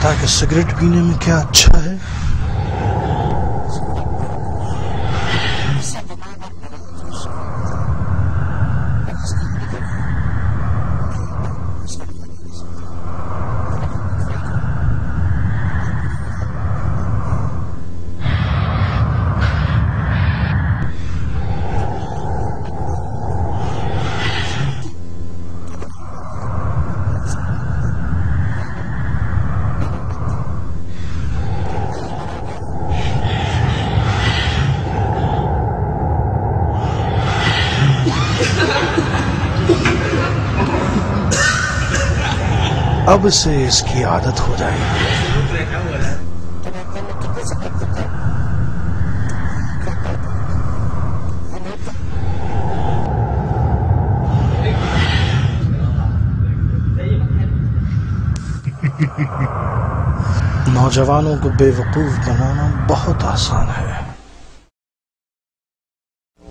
था कि सिगरेट पीने में क्या अच्छा है। अब से इसकी आदत हो जाएगी। नौजवानों को बेवकूफ बनाना बहुत आसान है।